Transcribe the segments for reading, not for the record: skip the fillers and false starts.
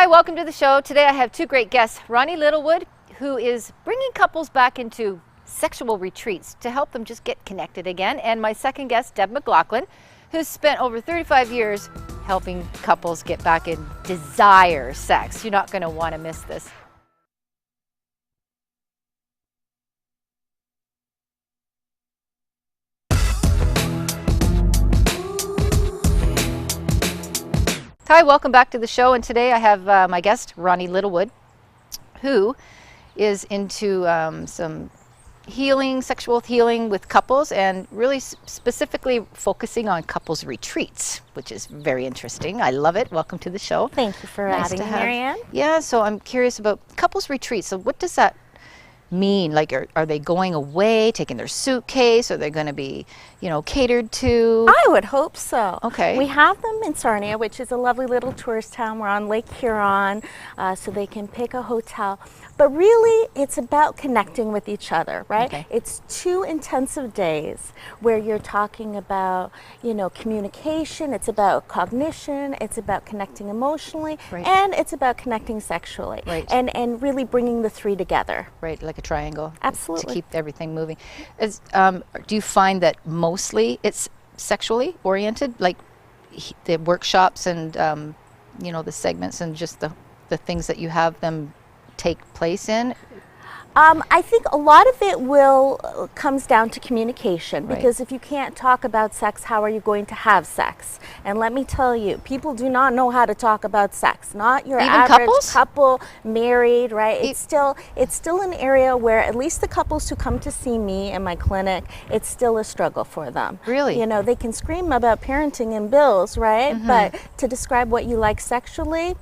welcome to the show. Today I have two great guests, Ronnie Littlewood, who is bringing couples back into sexual retreats to help them just get connected again, and my second guest, Deb McLachlin, who's spent over 35 years helping couples get back in desire sex. You're not going to want to miss this. Hi, welcome back to the show, and today I have my guest, Ronnie Littlewood, who is into some healing, sexual healing with couples, and really specifically focusing on couples retreats, which is very interesting. I love it. Welcome to the show. Thank you for having me, Marianne. Yeah, so I'm curious about couples retreats. So what does that mean? Like, are they going away, taking their suitcase? Are they going to be, catered to? I would hope so. Okay. We have them in Sarnia, which is a lovely little tourist town. We're on Lake Huron, so they can pick a hotel. But really, it's about connecting with each other, right? Okay. It's 2 intensive days where you're talking about, communication. It's about cognition. It's about connecting emotionally, Right. and it's about connecting sexually, Right. and really bringing the 3 together. Right, like a triangle. Absolutely. To keep everything moving. Do you find that mostly it's sexually oriented, like the workshops and the segments and just the things that you have them take place in? I think a lot of it comes down to communication, because if you can't talk about sex, how are you going to have sex? And let me tell you, people do not know how to talk about sex. Not your Even average couples? couple, married, right? It's still an area where at least the couples who come to see me in my clinic, it's still a struggle for them. Really? They can scream about parenting and bills, right? Mm-hmm. But to describe what you like sexually,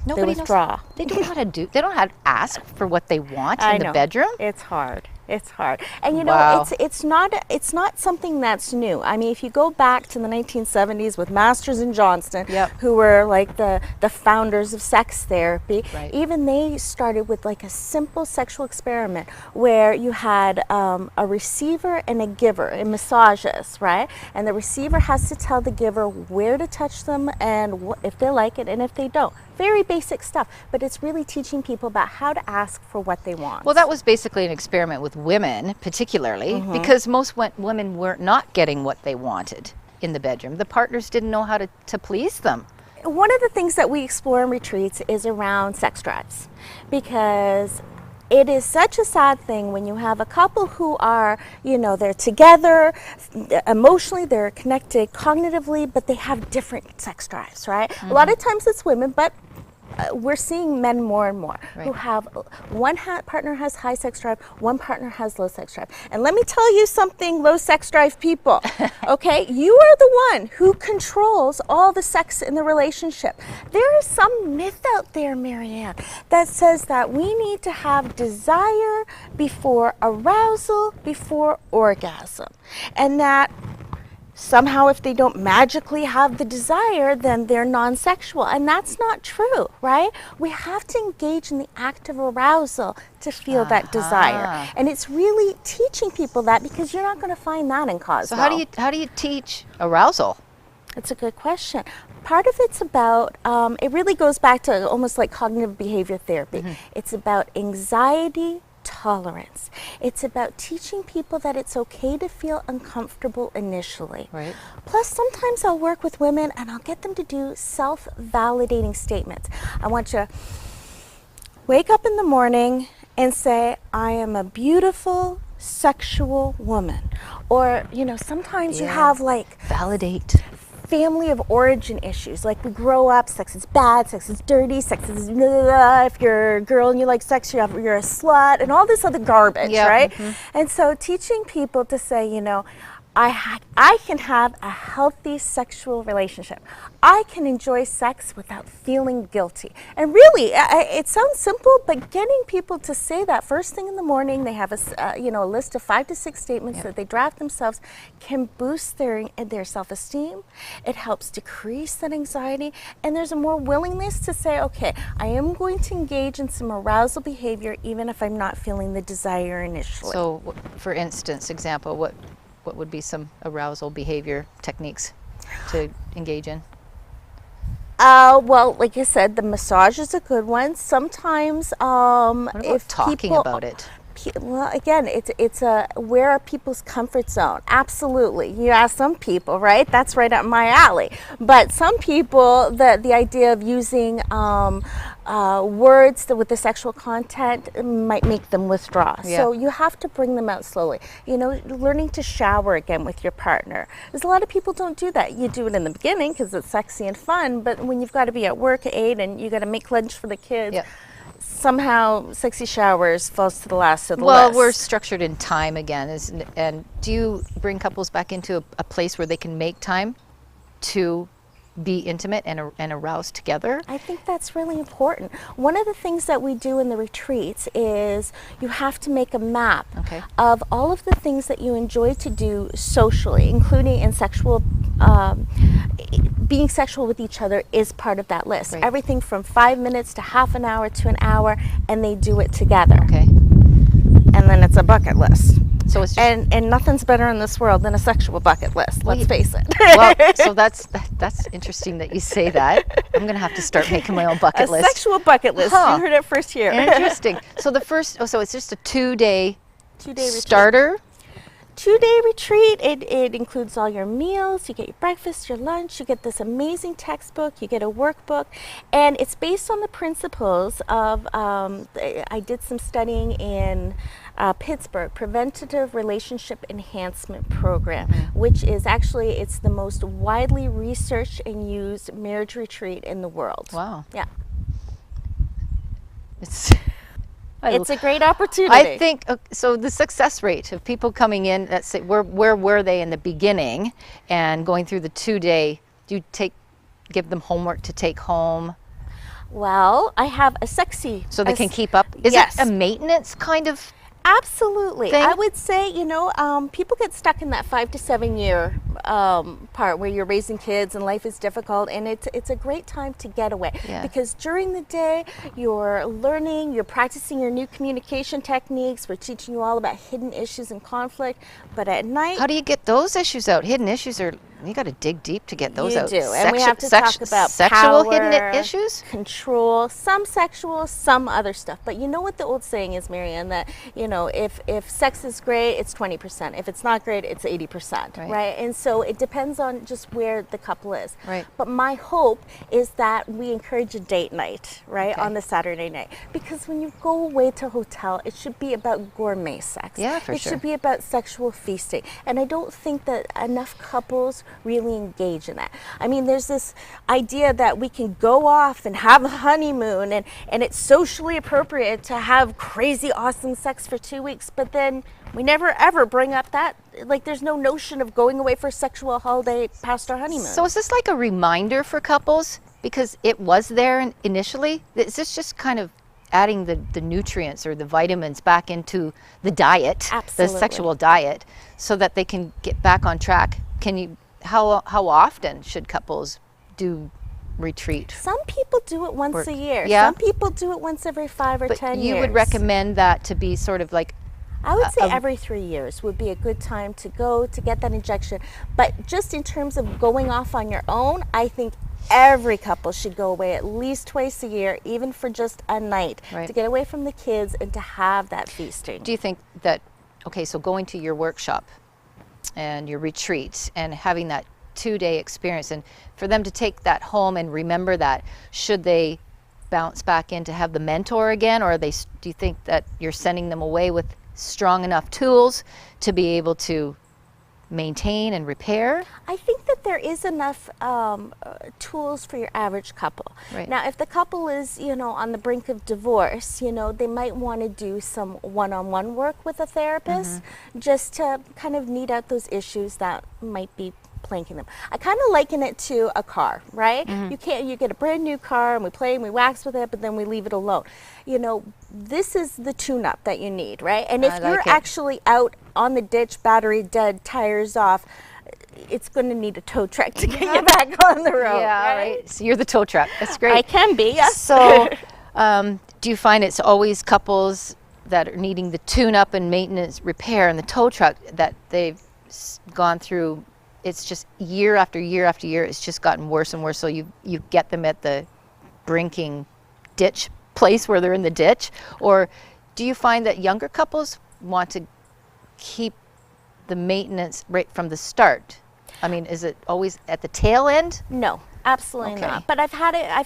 Nobody they withdraw. knows. They don't know how to do. They don't know how to ask for what they want I in know. the bedroom. It's hard. It's hard. And Wow. it's not something that's new. I mean, if you go back to the 1970s with Masters and Johnston, Yep. who were like the founders of sex therapy, Right. even they started with like a simple sexual experiment where you had a receiver and a giver in massages, right? And the receiver has to tell the giver where to touch them and if they like it and if they don't. Very basic stuff, but it's really teaching people about how to ask for what they want. Well, that was basically an experiment with women, particularly, because most women were not getting what they wanted in the bedroom. The partners didn't know how to please them. One of the things that we explore in retreats is around sex drives, because it is such a sad thing when you have a couple who are, they're together, emotionally they're connected, cognitively, but they have different sex drives, right? A lot of times it's women, but we're seeing men more and more who have one partner has high sex drive, one partner has low sex drive. And let me tell you something, low sex drive people, okay? You are the one who controls all the sex in the relationship. There is some myth out there, Marianne, that says that we need to have desire before arousal, before orgasm. And that somehow if they don't magically have the desire, then they're non-sexual. And that's not true, right? We have to engage in the act of arousal to feel that desire. And it's really teaching people that, because you're not going to find that in Cosmo. So how do you teach arousal? That's a good question. Part of it's about, it really goes back to almost like cognitive behavior therapy. It's about anxiety tolerance. It's about teaching people that it's okay to feel uncomfortable initially. Right. Plus, sometimes I'll work with women and I'll get them to do self-validating statements. I want you to wake up in the morning and say, I am a beautiful sexual woman. Or, sometimes you have like Validate. family of origin issues. Like, we grow up, sex is bad, sex is dirty, sex is blah, blah, blah. If you're a girl and you like sex, you're a slut, and all this other garbage, right? And so teaching people to say, I can have a healthy sexual relationship. I can enjoy sex without feeling guilty. And really, it sounds simple, but getting people to say that first thing in the morning, they have a list of 5 to 6 statements that they draft themselves, can boost their self-esteem. It helps decrease that anxiety, and there's a more willingness to say, okay, I am going to engage in some arousal behavior even if I'm not feeling the desire initially. So, for instance, example, what would be some arousal behavior techniques to engage in? Well, like I said, the massage is a good one. Sometimes, What about if talking people, about it? well, again, it's a where are people's comfort zone? Absolutely. You ask some people, right? That's right up my alley. But some people, the idea of using words with the sexual content might make them withdraw. Yeah. So you have to bring them out slowly. You know, learning to shower again with your partner. There's a lot of people don't do that. You do it in the beginning because it's sexy and fun, but when you've got to be at work at 8 and you got to make lunch for the kids. Yeah. Somehow sexy showers falls to the last of the Well, list. we're structured in time again, and do you bring couples back into a place where they can make time to be intimate and aroused together? I think that's really important. One of the things that we do in the retreats is you have to make a map Okay. of all of the things that you enjoy to do socially, including in sexual, being sexual with each other is part of that list. Right. Everything from 5 minutes to half an hour to an hour, and they do it together. Okay. And then it's a bucket list. So it's just, And nothing's better in this world than a sexual bucket list. Let's face it. well, so that's interesting that you say that. I'm going to have to start making my own bucket A list. sexual bucket list. Huh. You heard it first here. Interesting. So the first, so it's just a 2-day 2-day retreat. starter. 2-day retreat. It includes all your meals. You get your breakfast, your lunch. You get this amazing textbook. You get a workbook, and it's based on the principles of. I did some studying in Pittsburgh, Preventative Relationship Enhancement Program, which is actually it's the most widely researched and used marriage retreat in the world. Wow. Yeah, It's it's a great opportunity. I think so. The success rate of people coming in, let's say, where were they in the beginning, and going through the 2-day? Do you give them homework to take home Well, I have a sexy. so they can keep up? Is yes. it a maintenance kind of? Absolutely. thing? I would say, people get stuck in that 5 to 7 year part where you're raising kids and life is difficult, and it's a great time to get away. Yeah. Because during the day, you're learning, you're practicing your new communication techniques, we're teaching you all about hidden issues and conflict, but at night, How do you get those issues out? Hidden issues are, you got to dig deep to get those you out. do, and we have to talk about sexual power, hidden issues. control, some sexual, some other stuff. But you know what the old saying is, Marianne, that if sex is great, it's 20%. If it's not great, it's 80%, Right. right? And so it depends on just where the couple is. Right. But my hope is that we encourage a date night, right, Okay. on the Saturday night, because when you go away to a hotel, it should be about gourmet sex. Yeah, for it sure. should be about sexual feasting, and I don't think that enough couples really engage in that. I mean, there's this idea that we can go off and have a honeymoon and it's socially appropriate to have crazy awesome sex for 2 weeks, but then we never ever bring up that, like, there's no notion of going away for a sexual holiday past our honeymoon. So is this like a reminder for couples? Because it was there initially? Is this just kind of adding the nutrients or the vitamins back into the diet, Absolutely. the sexual diet, so that they can get back on track? How often should couples do retreat? Some people do it once a year. Yeah. Some people do it once every 5 or But 10 you years. would recommend that to be sort of like, I would say every 3 years would be a good time to go to get that injection. But just in terms of going off on your own, I think every couple should go away at least twice a year, even for just a night, Right. to get away from the kids and to have that feasting. do you think that, okay, so going to your workshop and your retreats and having that 2-day experience, and for them to take that home and remember that, should they bounce back in to have the mentor again, or do you think that you're sending them away with strong enough tools to be able to maintain and repair? I think that there is enough tools for your average couple. Right. Now, if the couple is, on the brink of divorce, they might want to do some one-on-one work with a therapist, just to kind of weed out those issues that might be planking them. I kind of liken it to a car, right? You get a brand new car and we play and we wax with it, but then we leave it alone. This is the tune-up that you need, right? And if I you're like it. actually out on the ditch, battery dead, tires off, it's going to need a tow truck to get you back on the road. Yeah, right. So you're the tow truck. That's great. I can be, yes. So, do you find it's always couples that are needing the tune-up and maintenance repair and the tow truck that they've gone through it's just year after year after year, it's just gotten worse and worse. So you get them at the brinking ditch place where they're in the ditch, or do you find that younger couples want to keep the maintenance right from the start? I mean, is it always at the tail end? No, absolutely Okay. not. But I've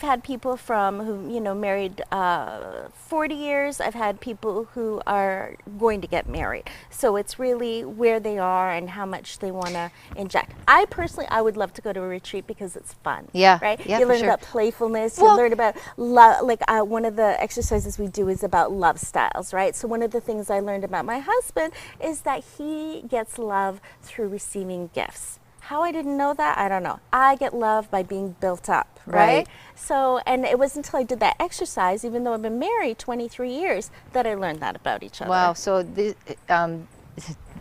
had people from who, you know, married 40 years. I've had people who are going to get married. So it's really where they are and how much they want to inject. I personally, I would love to go to a retreat because it's fun. Yeah, Right? yeah, You for learn sure. about playfulness. Well- You learn about love. Like one of the exercises we do is about love styles, right? So one of the things I learned about my husband is that he gets love through receiving gifts. How I didn't know that, I don't know. I get love by being built up, right? Right. So, and it wasn't until I did that exercise, even though I've been married 23 years, that I learned that about each other. Wow. So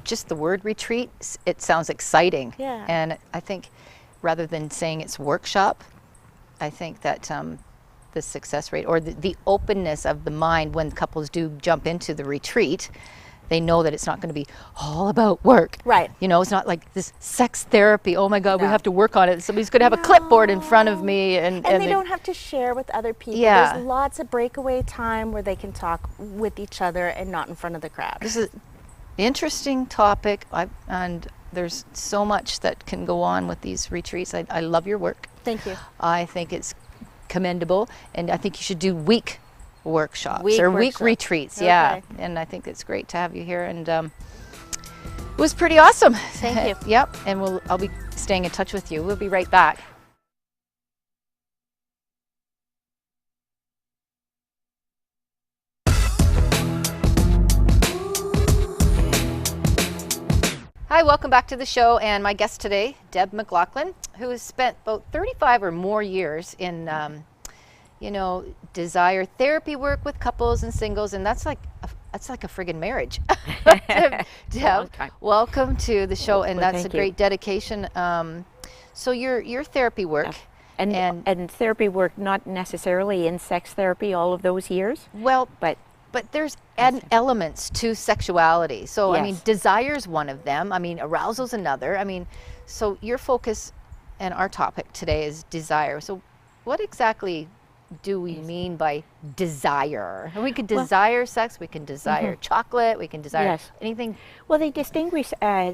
just the word retreat, it sounds exciting. Yeah. And I think rather than saying it's workshop, I think that the success rate or the openness of the mind when couples do jump into the retreat, they know that it's not going to be all about work. Right. You know, it's not like this sex therapy. Oh my God, we No. have to work on it. Somebody's going to have a clipboard in front of me. And And they don't have to share with other people. Yeah. There's lots of breakaway time where they can talk with each other and not in front of the crowd. This is an interesting topic. And there's so much that can go on with these retreats. I love your work. Thank you. I think it's commendable. And I think you should do week workshops Week or week workshops. retreats. Yeah. Okay. And I think it's great to have you here. And it was pretty awesome. Thank you. Yep. And I'll be staying in touch with you. We'll be right back. Hi, welcome back to the show, and my guest today, Deb McLachlin, who has spent about 35 or more years in, desire therapy work with couples and singles, and that's like a friggin' marriage. Deb, welcome to the show, and Well, that's a thank you. great dedication. So your therapy work, And therapy work, not necessarily in sex therapy all of those years, well, but there's elements to sexuality. So, I mean, Yes. desire's one of them. I mean, arousal's another. I mean, so your focus and our topic today is desire. So what exactly do we mean by desire? And we can desire sex, we can desire chocolate, we can desire Yes. anything. well, they distinguish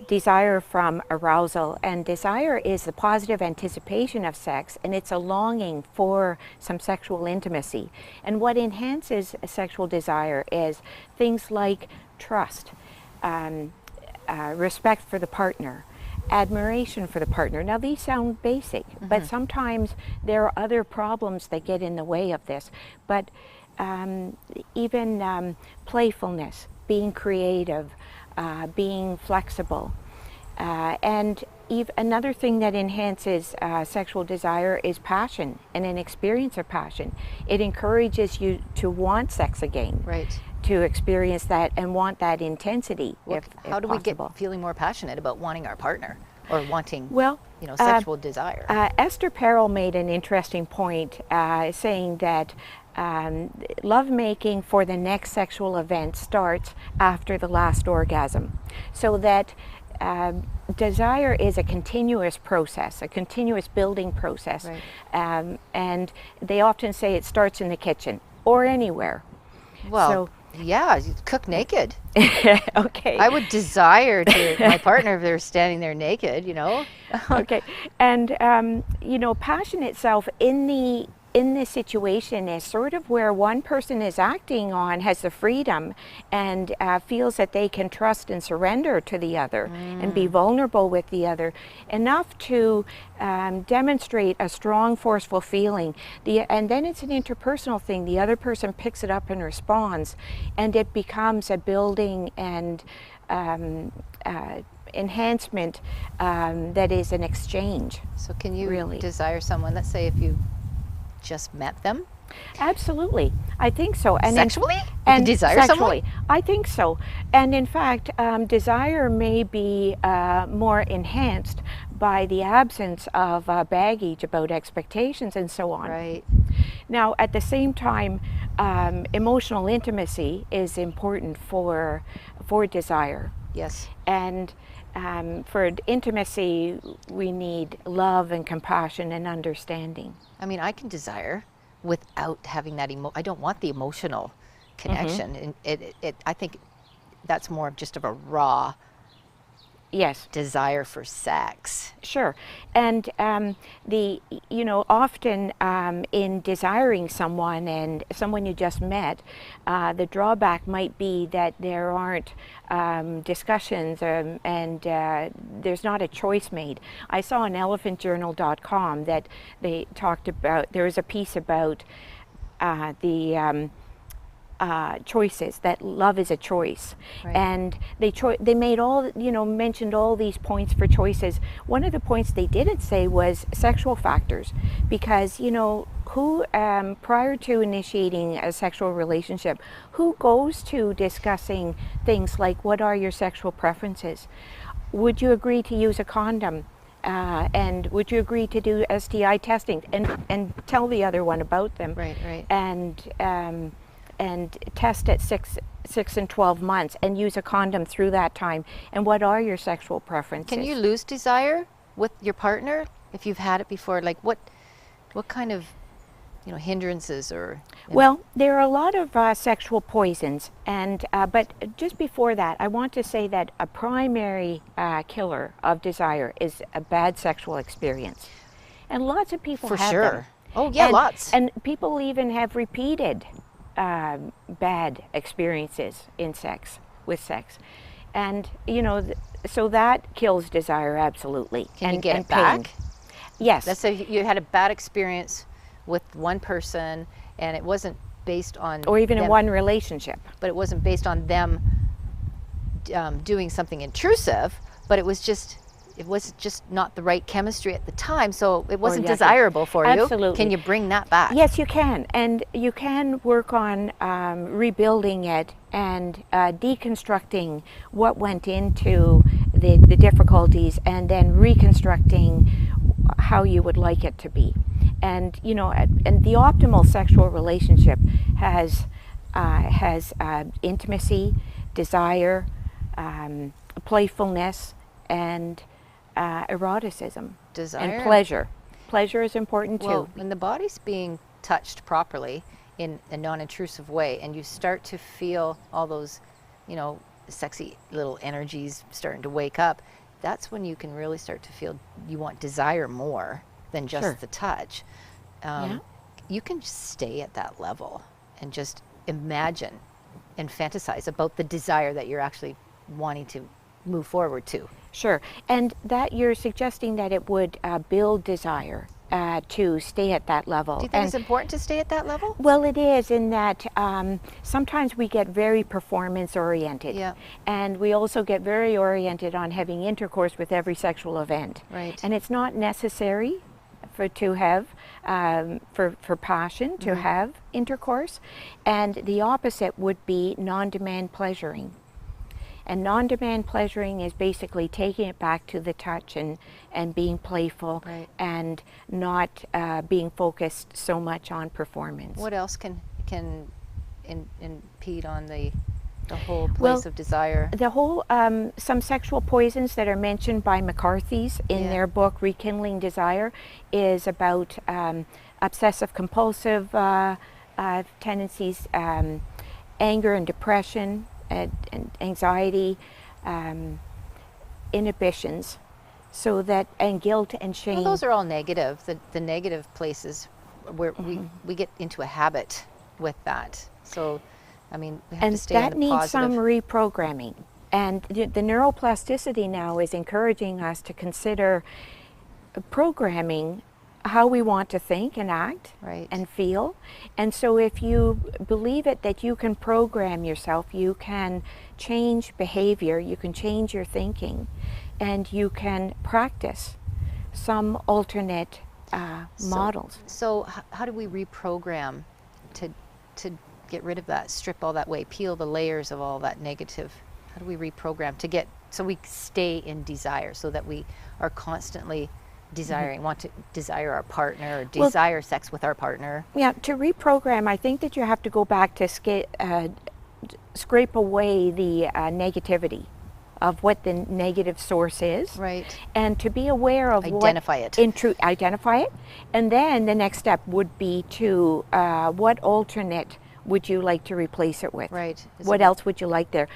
desire from arousal, and desire is the positive anticipation of sex, and it's a longing for some sexual intimacy. And what enhances a sexual desire is things like trust, respect for the partner, admiration for the partner. Now these sound basic, but sometimes there are other problems that get in the way of this. But even playfulness, being creative, being flexible. And another thing that enhances sexual desire is passion and an experience of passion. It encourages you to want sex again. Right. To experience that and want that intensity. How do we get possible. feeling more passionate about wanting our partner or wanting, Well, sexual desire? Esther made an interesting point, saying that lovemaking for the next sexual event starts after the last orgasm, so that desire is a continuous process, a continuous building process. Right. And they often say it starts in the kitchen or anywhere. Well, yeah, you cook naked. Okay. I would desire to my partner if they're standing there naked, Okay. And passion itself in the situation is sort of where one person is acting on, has the freedom and feels that they can trust and surrender to the other and be vulnerable with the other enough to demonstrate a strong, forceful feeling. And then it's an interpersonal thing. The other person picks it up and responds, and it becomes a building and enhancement that is an exchange. So can you Really. desire someone, let's say if you just met them? Absolutely, I think so. And Sexually? You can desire someone? sexually, I think so. And in fact, desire may be more enhanced by the absence of baggage about expectations and so on. Right. Now, at the same time, emotional intimacy is important for desire. Yes. And for intimacy, we need love and compassion and understanding. I mean, I can desire without having that I don't want the emotional connection. And I think that's more of just of a raw Yes. desire for sex. Sure. And often in desiring someone and someone you just met, the drawback might be that there aren't discussions and there's not a choice made. I saw on elephantjournal.com that they talked about, there was a piece about the choices, that love is a choice. Right. And they made all, mentioned all these points for choices. One of the points they didn't say was sexual factors, because who prior to initiating a sexual relationship, who goes to discussing things like, what are your sexual preferences? Would you agree to use a condom? And would you agree to do STI testing and tell the other one about them? Right. And test at 6 and 12 months and use a condom through that time. And what are your sexual preferences? Can you lose desire with your partner if you've had it before? Like what kind of hindrances or? Well, there are a lot of sexual poisons, and but just before that, I want to say that a primary killer of desire is a bad sexual experience, and lots of people For have sure. them. Oh yeah, lots. And people even have repeated bad experiences with sex, and so that kills desire absolutely. Can you and, get and it back? pain. Yes. Let's say you had a bad experience with one person, and it wasn't based on, or even them, in one relationship. but it wasn't based on them doing something intrusive, but it was just not the right chemistry at the time, so it wasn't desirable for you. Absolutely. Can you bring that back? Yes, you can, and you can work on rebuilding it and deconstructing what went into the difficulties, and then reconstructing how you would like it to be. And and the optimal sexual relationship has intimacy, desire, playfulness, and eroticism, Desire and pleasure. Pleasure is important too. Well, when the body's being touched properly in a non-intrusive way, and you start to feel all those, sexy little energies starting to wake up, that's when you can really start to feel you want desire more than just Sure. the touch. Yeah. You can just stay at that level and just imagine and fantasize about the desire that you're actually wanting to move forward to. Sure, and that you're suggesting that it would build desire to stay at that level. Do you think it's important to stay at that level? Well, it is, in that sometimes we get very performance oriented, Yeah. and we also get very oriented on having intercourse with every sexual event. Right. And it's not necessary to have for passion to have intercourse, and the opposite would be non-demand pleasuring. And non-demand pleasuring is basically taking it back to the touch and being playful, Right. and not being focused so much on performance. What else can impede on the whole place of desire? The whole, some sexual poisons that are mentioned by McCarthy's in Yeah. their book Rekindling Desire is about obsessive compulsive tendencies, anger and depression, and anxiety, inhibitions, so that, and guilt and shame. Well, those are all negative. The negative places where we get into a habit with that. So, I mean, we have And to stay in that the needs positive. some reprogramming. And the neuroplasticity now is encouraging us to consider programming how we want to think and act, Right. and feel. And so if you believe it, that you can program yourself, you can change behavior, you can change your thinking, and you can practice some alternate models. So how do we reprogram to get rid of that, strip all that away, peel the layers of all that negative? How do we reprogram to get so we stay in desire, so that we are constantly desiring, want to desire our partner, or desire sex with our partner? Yeah, to reprogram, I think that you have to go back to scrape away the negativity of what the negative source is. Right. And to be aware of Identify it. Identify it. And then the next step would be to, what alternate would you like to replace it with? Right. What else would you like there?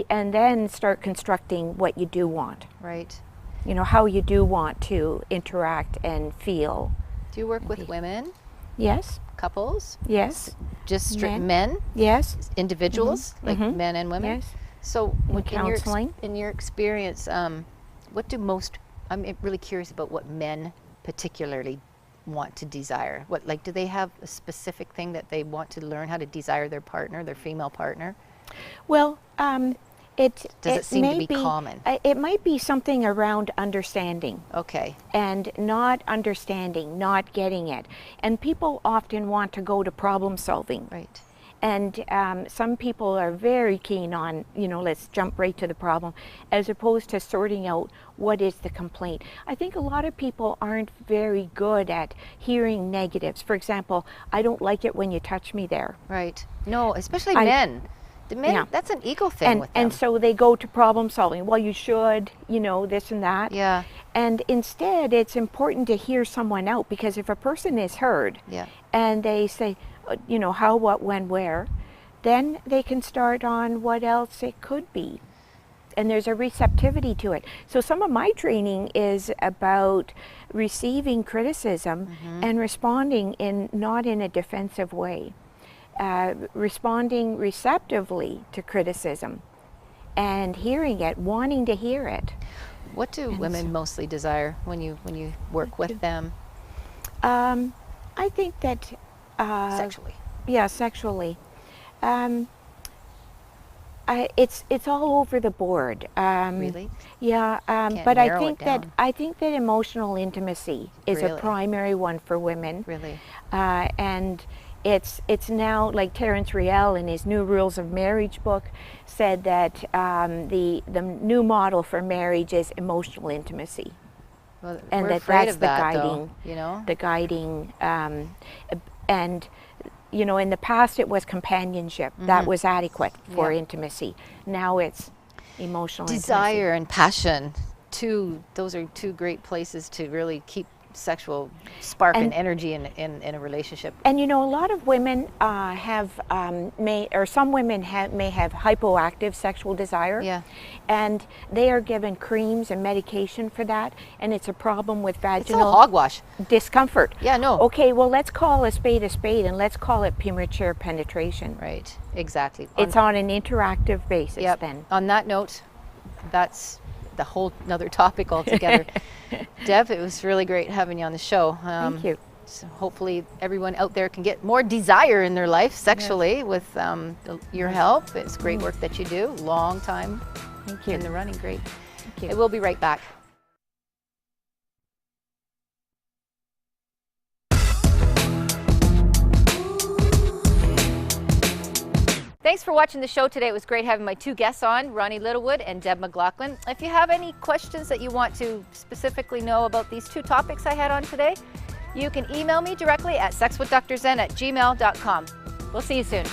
And then start constructing what you do want. Right. You know, how you do want to interact and feel. Do you work with women, Yes. couples, Yes. just straight men, Yes. individuals, like men and women? Yes. So counseling. in your experience, what do most, I'm really curious about what men particularly want to desire. What, like, do they have a specific thing that they want to learn how to desire their partner, their female partner? Well, Does it seem to be common? It might be something around understanding. Okay. And not understanding, not getting it. And people often want to go to problem solving. Right. And some people are very keen on, you know, let's jump right to the problem, as opposed to sorting out what is the complaint. I think a lot of people aren't very good at hearing negatives. For example, I don't like it when you touch me there. Right. No, especially men. The men, Yeah. that's an ego thing with them. And so they go to problem solving. Well, you should, you know, this and that. Yeah. And instead, it's important to hear someone out, because if a person is heard Yeah. and they say, you know, how, what, when, where, then they can start on what else it could be. And there's a receptivity to it. So some of my training is about receiving criticism and responding not in a defensive way. Responding receptively to criticism and hearing it, wanting to hear it. What do women mostly desire when you work with them? I think that Sexually. Yeah, sexually. It's all over the board. Really? Yeah, Can't but I narrow think it down. that emotional intimacy is a Really? primary one for women. Really? And it's now, like Terence Real in his New Rules of Marriage book said that the new model for marriage is emotional intimacy. Well, And we're afraid that's of the that, guiding, though, you know? the guiding, and you know, in the past it was companionship that was adequate for Yeah. intimacy. Now it's emotional Desire and passion, those are two great places to really keep sexual spark and energy in a relationship. And you know, a lot of women some women may have hypoactive sexual desire. Yeah. And they are given creams and medication for that, and it's a problem with It's all vaginal hogwash. discomfort. Yeah, no. Okay, well, let's call a spade and let's call it premature penetration. Right, exactly. It's on an interactive basis then. On that note, that's the whole another topic altogether. Deb, it was really great having you on the show. Thank you. So hopefully everyone out there can get more desire in their life sexually with your help. It's great work that you do. Long time Thank you. in the running. Great. Thank you. And we'll be right back. Thanks for watching the show today. It was great having my two guests on, Ronnie Littlewood and Deb McLachlin. If you have any questions that you want to specifically know about these two topics I had on today, you can email me directly at SexWithDrZen@gmail.com. We'll see you soon.